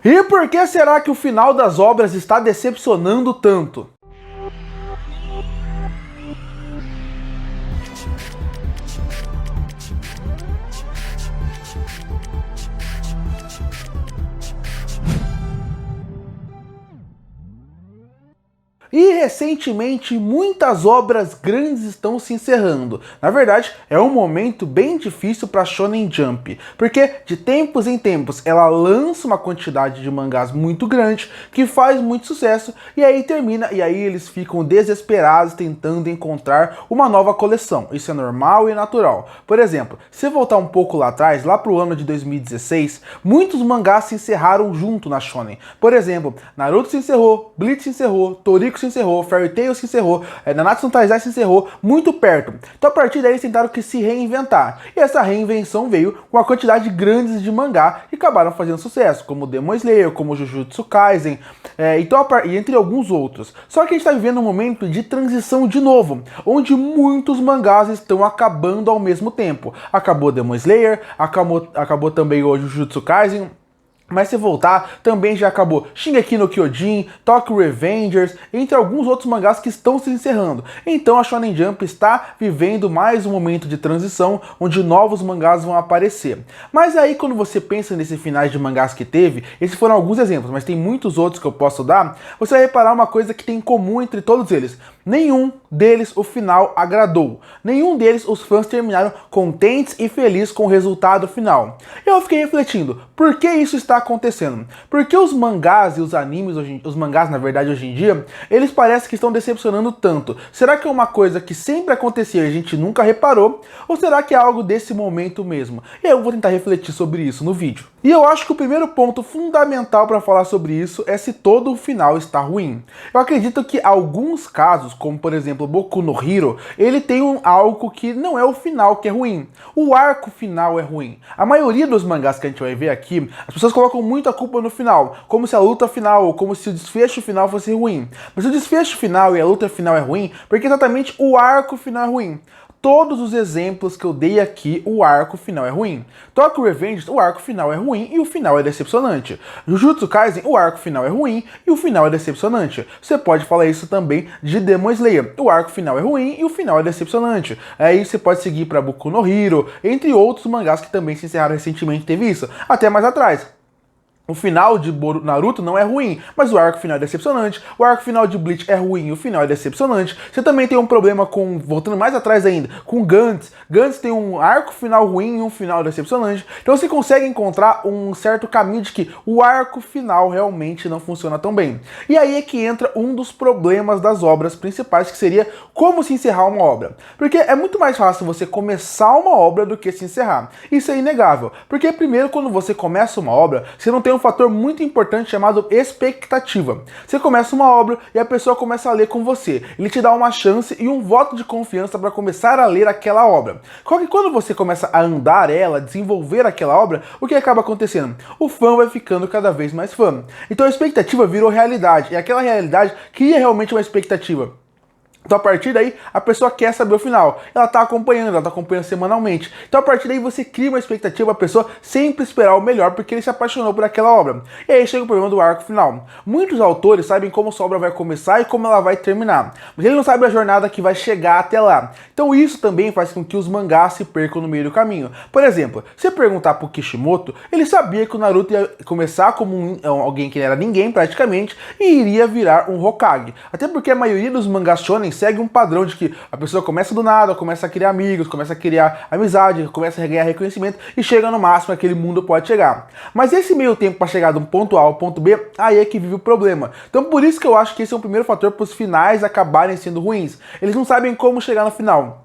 E por que será que o final das obras está decepcionando tanto? E recentemente muitas obras grandes estão se encerrando. Na verdade, é um momento bem difícil para Shonen Jump, porque de tempos em tempos ela lança uma quantidade de mangás muito grande, que faz muito sucesso, e aí termina, e aí eles ficam desesperados tentando encontrar uma nova coleção. Isso é normal e natural. Por exemplo, se voltar um pouco lá atrás, lá pro ano de 2016, muitos mangás se encerraram junto na Shonen. Por exemplo, Naruto se encerrou, Bleach se encerrou, Toriko se encerrou, Fairy Tail se encerrou, Nanatsu no Taizai se encerrou, muito perto. Então a partir daí eles tentaram que se reinventar. E essa reinvenção veio com uma quantidade grande de mangá que acabaram fazendo sucesso, como Demon Slayer, como Jujutsu Kaisen, e entre alguns outros. Só que a gente está vivendo um momento de transição de novo, onde muitos estão acabando ao mesmo tempo. Acabou Demon Slayer, acabou também o Jujutsu Kaisen. Mas se voltar, também já acabou Shingeki no Kyojin, Tokyo Revengers, entre alguns outros mangás que estão se encerrando. Então a Shonen Jump está vivendo mais um momento de transição, onde novos mangás vão aparecer. Mas aí quando você pensa nesses finais de mangás que teve, esses foram alguns exemplos, mas tem muitos outros que eu posso dar, você vai reparar uma coisa que tem em comum entre todos eles. Nenhum deles o final agradou. Nenhum deles os fãs terminaram contentes e felizes com o resultado final. Eu fiquei refletindo, por que isso está acontecendo? Porque os mangás e os animes, os mangás na verdade hoje em dia, eles parecem que estão decepcionando tanto. Será que é uma coisa que sempre acontecia e a gente nunca reparou? Ou será que é algo desse momento mesmo? E eu vou tentar refletir sobre isso no vídeo. E eu acho que o primeiro ponto fundamental para falar sobre isso é se todo o final está ruim. Eu acredito que alguns casos, como por exemplo Boku no Hero, ele tem algo que não é o final que é ruim. O arco final é ruim. A maioria dos mangás que a gente vai ver aqui, as pessoas colocam muito a culpa no final, como se a luta final, ou como se o desfecho final fosse ruim. Mas o desfecho final e a luta final é ruim porque exatamente o arco final é ruim. Todos os exemplos que eu dei aqui, o arco final é ruim. Tokyo Revengers, o arco final é ruim e o final é decepcionante. Jujutsu Kaisen, o arco final é ruim e o final é decepcionante. Você pode falar isso também de Demon Slayer. O arco final é ruim e o final é decepcionante. Aí você pode seguir para Boku no Hero, entre outros mangás que também se encerraram recentemente, teve isso, até mais atrás. O final de Naruto não é ruim, mas o arco final é decepcionante. O arco final de Bleach é ruim e o final é decepcionante. Você também tem um problema com, voltando mais atrás ainda, com Gantz. Gantz tem um arco final ruim e um final decepcionante. Então você consegue encontrar um certo caminho de que o arco final realmente não funciona tão bem. E aí é que entra um dos problemas das obras principais, que seria como se encerrar uma obra. Porque é muito mais fácil você começar uma obra do que se encerrar. Isso é inegável. Porque primeiro, quando você começa uma obra, você não tem um fator muito importante chamado expectativa. Você começa uma obra e a pessoa começa a ler com você. Ele te dá uma chance e um voto de confiança para começar a ler aquela obra. Só que quando você começa a andar ela, desenvolver aquela obra, o que acaba acontecendo? O fã vai ficando cada vez mais fã. Então a expectativa virou realidade. E aquela realidade cria realmente uma expectativa. Então a partir daí a pessoa quer saber o final, ela está acompanhando semanalmente. Então a partir daí você cria uma expectativa, a pessoa sempre esperar o melhor porque ele se apaixonou por aquela obra. E aí chega o problema do arco final. Muitos autores sabem como sua obra vai começar e como ela vai terminar, mas ele não sabe a jornada que vai chegar até lá. Então isso também faz com que os mangás se percam no meio do caminho. Por exemplo, se você perguntar pro Kishimoto, ele sabia que o Naruto ia começar como alguém que não era ninguém praticamente e iria virar um Hokage. Até porque a maioria dos mangás shonen segue um padrão de que a pessoa começa do nada, começa a criar amigos, começa a criar amizade, começa a ganhar reconhecimento e chega no máximo que aquele mundo pode chegar. Mas esse meio tempo para chegar de um ponto A ao ponto B, aí é que vive o problema. Então por isso que eu acho que esse é o primeiro fator para os finais acabarem sendo ruins. Eles não sabem como chegar no final.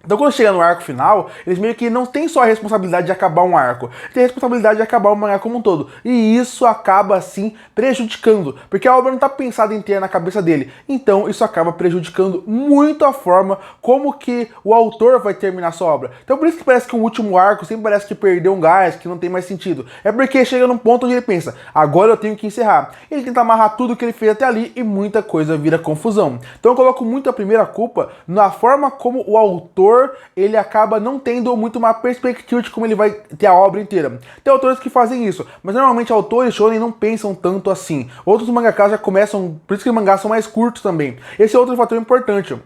Então quando chega no arco final, eles meio que não tem só a responsabilidade de acabar um arco, tem a responsabilidade de acabar o mangá como um todo. E isso acaba assim prejudicando, porque a obra não está pensada inteira na cabeça dele. Então isso acaba prejudicando muito a forma como que o autor vai terminar sua obra. Então por isso que parece que o último arco sempre parece que perdeu um gás, que não tem mais sentido. É porque chega num ponto onde ele pensa, agora eu tenho que encerrar. Ele tenta amarrar tudo que ele fez até ali e muita coisa vira confusão. Então eu coloco muito a primeira culpa na forma como o autor autor, ele acaba não tendo muito uma perspectiva de como ele vai ter a obra inteira. Tem autores que fazem isso, mas normalmente autores shonen não pensam tanto assim. Outros mangakas já começam, por isso que os mangás são mais curtos também. Esse é outro fator importante.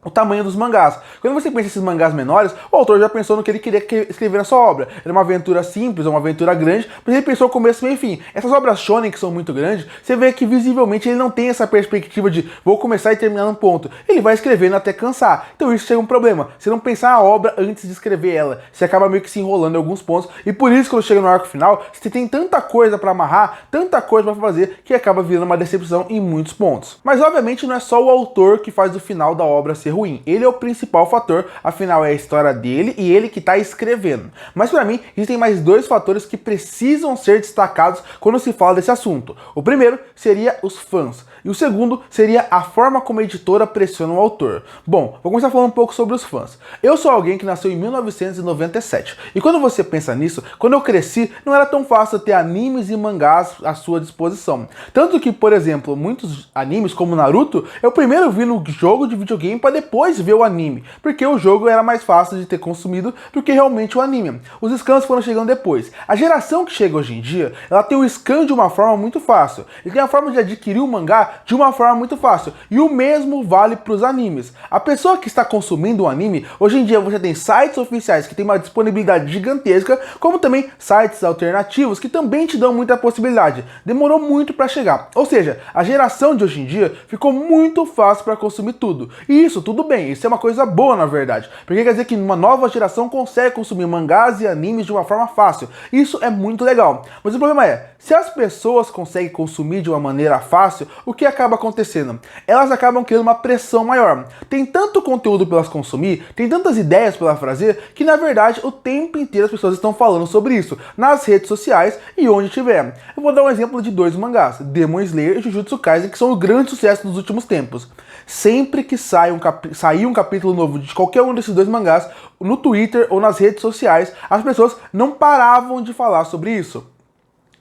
O tamanho dos mangás. Quando você pensa nesses mangás menores, o autor já pensou no que ele queria escrever na sua obra. Era uma aventura simples, uma aventura grande, mas ele pensou começo, meio e fim. Essas obras shonen que são muito grandes, você vê que visivelmente ele não tem essa perspectiva de vou começar e terminar num ponto. Ele vai escrevendo até cansar. Então isso chega um problema. Você não pensar a obra antes de escrever ela. Você acaba meio que se enrolando em alguns pontos. E por isso, quando chega no arco final, você tem tanta coisa pra amarrar, tanta coisa pra fazer, que acaba virando uma decepção em muitos pontos. Mas obviamente não é só o autor que faz o final da obra ser ruim. Ele é o principal fator, afinal é a história dele e ele que está escrevendo. Mas para mim, existem mais dois fatores que precisam ser destacados quando se fala desse assunto. O primeiro seria os fãs. E o segundo seria a forma como a editora pressiona o autor. Bom, vou começar falando um pouco sobre os fãs. Eu sou alguém que nasceu em 1997. E quando você pensa nisso, quando eu cresci, não era tão fácil ter animes e mangás à sua disposição. Tanto que, por exemplo, muitos animes como Naruto, eu primeiro vi no jogo de videogame para depois ver o anime. Porque o jogo era mais fácil de ter consumido do que realmente o anime. Os scans foram chegando depois. A geração que chega hoje em dia, ela tem o scan de uma forma muito fácil. E tem a forma de adquirir o mangá de uma forma muito fácil. E o mesmo vale para os animes. A pessoa que está consumindo um anime, hoje em dia você tem sites oficiais que tem uma disponibilidade gigantesca, como também sites alternativos que também te dão muita possibilidade. Demorou muito para chegar. Ou seja, a geração de hoje em dia ficou muito fácil para consumir tudo. E isso, tudo bem, isso é uma coisa boa na verdade. Porque quer dizer que uma nova geração consegue consumir mangás e animes de uma forma fácil. Isso é muito legal. Mas o problema é, se as pessoas conseguem consumir de uma maneira fácil, o que acaba acontecendo? Elas acabam criando uma pressão maior. Tem tanto conteúdo para elas consumir, tem tantas ideias para elas fazer, que na verdade o tempo inteiro as pessoas estão falando sobre isso, nas redes sociais e onde tiver. Eu vou dar um exemplo de dois mangás, Demon Slayer e Jujutsu Kaisen, que são o grande sucesso dos últimos tempos. Sempre que sair um capítulo novo de qualquer um desses dois mangás, no Twitter ou nas redes sociais, as pessoas não paravam de falar sobre isso.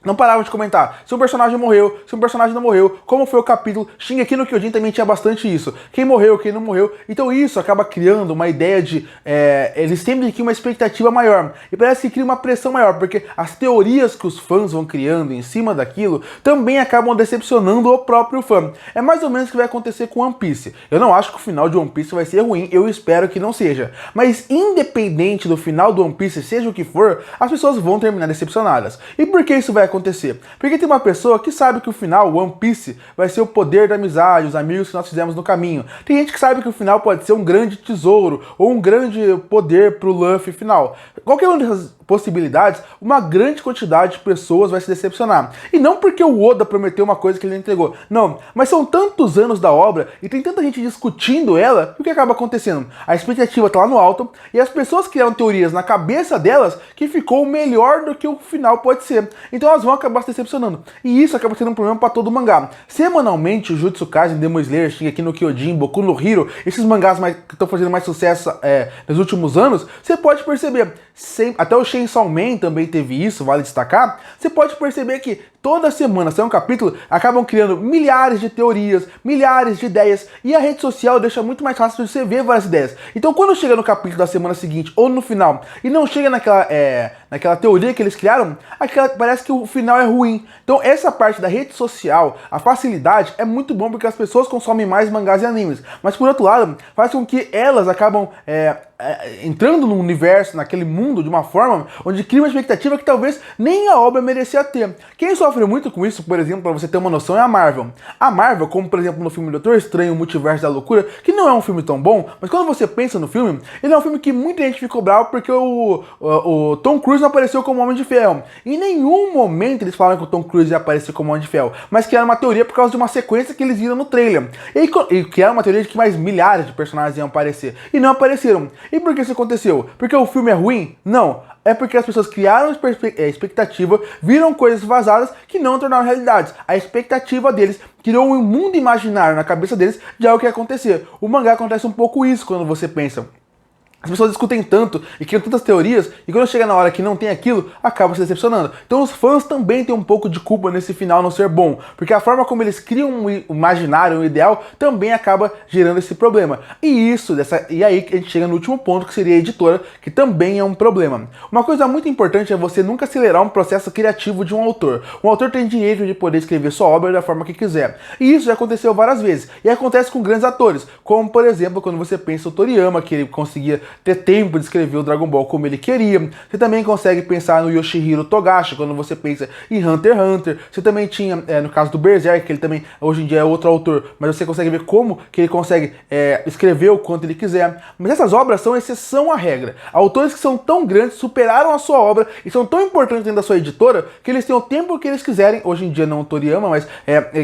Não paravam de comentar se um personagem morreu, se um personagem não morreu, como foi o capítulo. Shingeki no Kyojin também tinha bastante isso. Quem morreu, quem não morreu. Então isso acaba criando uma ideia de... eles sempre criam uma expectativa maior. E parece que cria uma pressão maior, porque as teorias que os fãs vão criando em cima daquilo também acabam decepcionando o próprio fã. É mais ou menos o que vai acontecer com One Piece. Eu não acho que o final de One Piece vai ser ruim, eu espero que não seja. Mas independente do final do One Piece, seja o que for, as pessoas vão terminar decepcionadas. E por que isso vai acontecer? Porque tem uma pessoa que sabe que o final, One Piece, vai ser o poder da amizade, os amigos que nós fizemos no caminho. Tem gente que sabe que o final pode ser um grande tesouro ou um grande poder pro Luffy final. Qualquer uma dessas possibilidades, uma grande quantidade de pessoas vai se decepcionar. E não porque o Oda prometeu uma coisa que ele não entregou. Não, mas são tantos anos da obra e tem tanta gente discutindo ela, que o que acaba acontecendo? A expectativa tá lá no alto e as pessoas criaram teorias na cabeça delas que ficou melhor do que o final pode ser. Então elas vão acabar se decepcionando. E isso acaba sendo um problema para todo o mangá. Semanalmente, o Jujutsu Kaisen, Demon Slayer, Shingeki no Kyojin, Boku no Hero, esses mangás que estão fazendo mais sucesso nos últimos anos, você pode perceber, até o Chainsaw Man também teve isso, vale destacar, você pode perceber que toda semana sai um capítulo, acabam criando milhares de teorias, milhares de ideias, e a rede social deixa muito mais fácil de você ver várias ideias. Então quando chega no capítulo da semana seguinte, ou no final, e não chega naquela teoria que eles criaram, parece que o final é ruim. Então essa parte da rede social, a facilidade, é muito bom porque as pessoas consomem mais mangás e animes, mas por outro lado, faz com que elas acabam entrando no universo, naquele mundo, de uma forma onde cria uma expectativa que talvez nem a obra merecia ter. Quem sofre muito com isso, por exemplo, para você ter uma noção, é a Marvel. A Marvel, como por exemplo no filme Doutor Estranho, o Multiverso da Loucura, que não é um filme tão bom, mas quando você pensa no filme, ele é um filme que muita gente ficou bravo porque o Tom Cruise não apareceu como Homem de Ferro. Em nenhum momento eles falaram que o Tom Cruise ia aparecer como Homem de Ferro, mas que era uma teoria por causa de uma sequência que eles viram no trailer. E que era uma teoria de que mais milhares de personagens iam aparecer. E não apareceram. E por que isso aconteceu? Porque o filme é ruim? Não. É porque as pessoas criaram expectativa, viram coisas vazadas que não tornaram realidades. A expectativa deles criou um mundo imaginário na cabeça deles de algo que ia acontecer. O mangá acontece um pouco isso quando você pensa. as pessoas discutem tanto e criam tantas teorias, e quando chega na hora que não tem aquilo, acaba se decepcionando. Então os fãs também têm um pouco de culpa nesse final não ser bom, porque a forma como eles criam um imaginário, um ideal, também acaba gerando esse problema. E aí a gente chega no último ponto, que seria a editora, que também é um problema. Uma coisa muito importante é você nunca acelerar um processo criativo de um autor. Um autor tem direito de poder escrever sua obra da forma que quiser. E isso já aconteceu várias vezes. E acontece com grandes atores, como por exemplo, quando você pensa o Toriyama, que ele conseguia ter tempo de escrever o Dragon Ball como ele queria. Você também consegue pensar no Yoshihiro Togashi, quando você pensa em Hunter x Hunter. Você também tinha, no caso do Berserk, que ele também hoje em dia é outro autor, mas você consegue ver como que ele consegue escrever o quanto ele quiser. Mas essas obras são exceção à regra. Autores que são tão grandes, superaram a sua obra e são tão importantes dentro da sua editora, que eles têm o tempo que eles quiserem, hoje em dia não o Toriyama, mas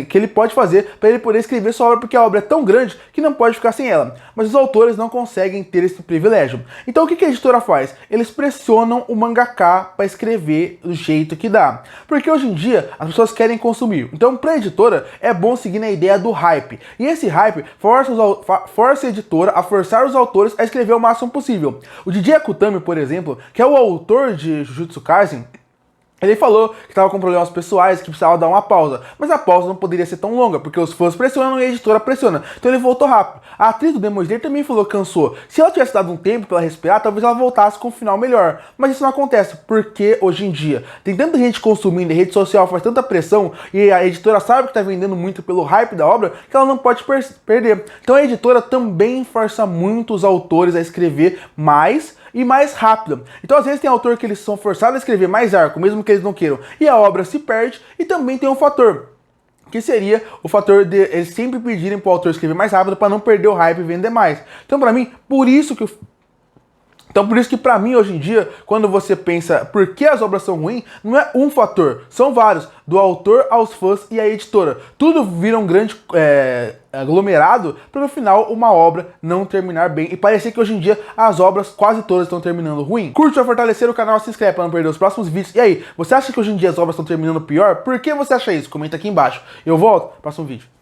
que ele pode fazer para ele poder escrever sua obra, porque a obra é tão grande que não pode ficar sem ela. Mas os autores não conseguem ter esse privilégio. Então o que a editora faz? Eles pressionam o mangaka para escrever do jeito que dá. Porque hoje em dia as pessoas querem consumir. Então para a editora é bom seguir na ideia do hype. E esse hype força a editora a forçar os autores a escrever o máximo possível. O DJ Akutami, por exemplo, que é o autor de Jujutsu Kaisen, ele falou que estava com problemas pessoais, que precisava dar uma pausa. Mas a pausa não poderia ser tão longa, porque os fãs pressionam e a editora pressiona. Então ele voltou rápido. A atriz do Demon Slayer também falou que cansou. Se ela tivesse dado um tempo para ela respirar, talvez ela voltasse com um final melhor. Mas isso não acontece, porque hoje em dia tem tanta gente consumindo, a rede social faz tanta pressão, e a editora sabe que está vendendo muito pelo hype da obra, que ela não pode perder. Então a editora também força muito os autores a escrever mais e mais rápido. Então às vezes tem autor que eles são forçados a escrever mais arco, mesmo que eles não queiram, e a obra se perde. E também tem um fator, que seria o fator de eles sempre pedirem para o autor escrever mais rápido para não perder o hype e vender mais. Então para mim, por isso que pra mim, hoje em dia, quando você pensa por que as obras são ruins, não é um fator, são vários, do autor aos fãs e a editora. Tudo vira um grande aglomerado para no final uma obra não terminar bem. E parecer que hoje em dia as obras quase todas estão terminando ruim. Curte para fortalecer o canal, se inscreve para não perder os próximos vídeos. E aí, você acha que hoje em dia as obras estão terminando pior? Por que você acha isso? Comenta aqui embaixo. Eu volto no próximo vídeo.